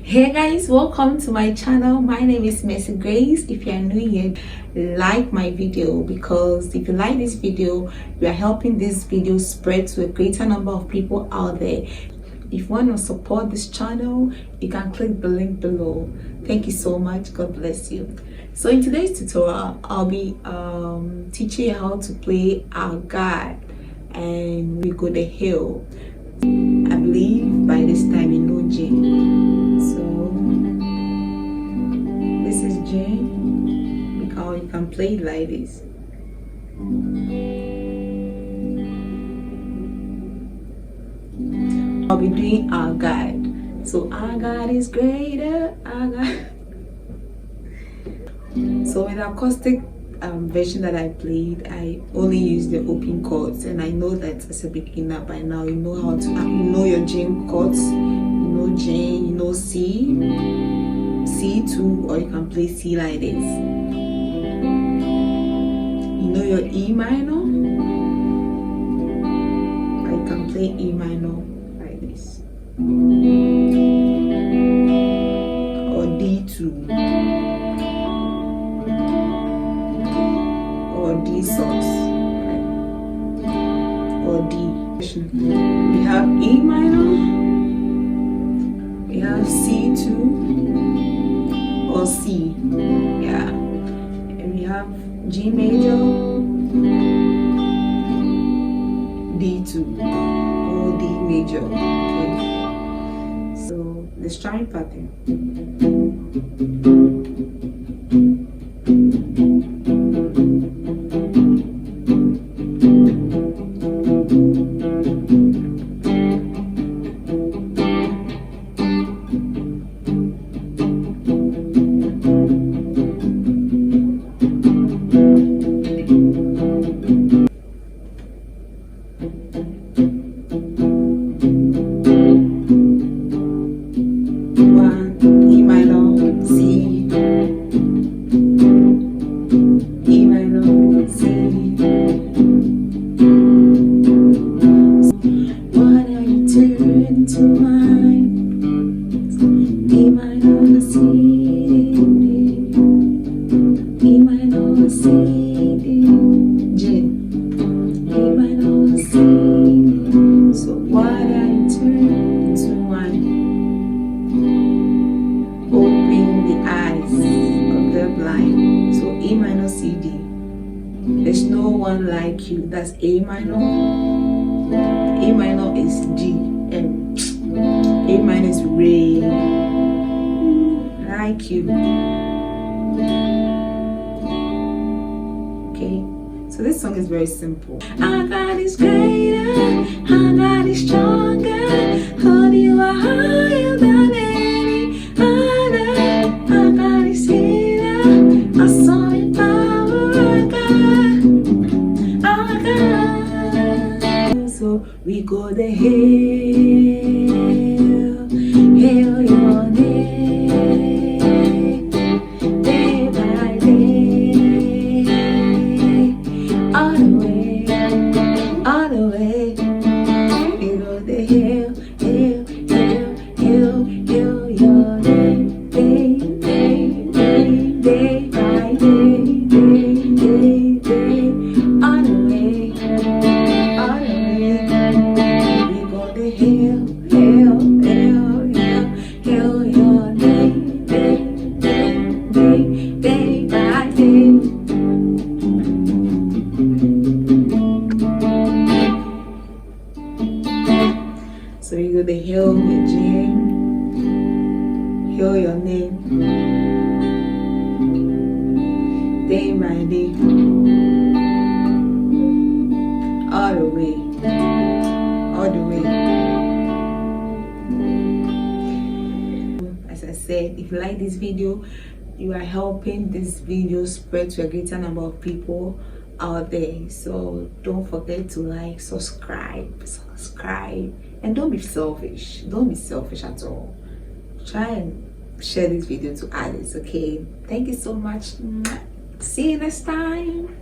Hey guys, welcome to my channel. My name is Mercy Grace. If you are new here, like my video, because if you like this video, you are helping this video spread to a greater number of people out there. If you want to support this channel, you can click the link below. Thank you so much. God bless you. So in today's tutorial, I'll be teaching you how to play our God and we Go Dey Hail. I believe by this time you know J. So this is J. Because you can play it like this. I'll be doing our God. So our God is greater. Our God. So with the acoustic version that I played, I only used the open chords, and I know that as a beginner by now you know how to know your J chords. You know J, you know C, C2, or you can play C like this. You know your E minor, or you can play E minor like this, or D2. Or D sus, or D. We have E minor, we have C2 or C, yeah, and we have G major, D2 or D major. Okay, so the string pattern. There's no one like you. That's A minor. A minor is G, and A minor is Re. Like you. Okay, so this song is very simple. Our God is greater, our God is stronger, hold you are higher than any other. Our God is healer, our soul in power, our God. So we go the hill, hail your name, day by day, all the way, all the way. We go the hill, hail, hail, hail, hail your name, day, day, day, day by day, day, day, day, all the way, all the way. We go the hill, hail, hail, hail, hail your name, day, day, day, day by day. So we go the hill with Jane, hail your name, day by day, all the way, all the way. As I said, if you like this video, you are helping this video spread to a greater number of people out there. So don't forget to like, subscribe, and don't be selfish. Don't be selfish at all. Try and share this video to others. Okay, thank you so much. See you next time.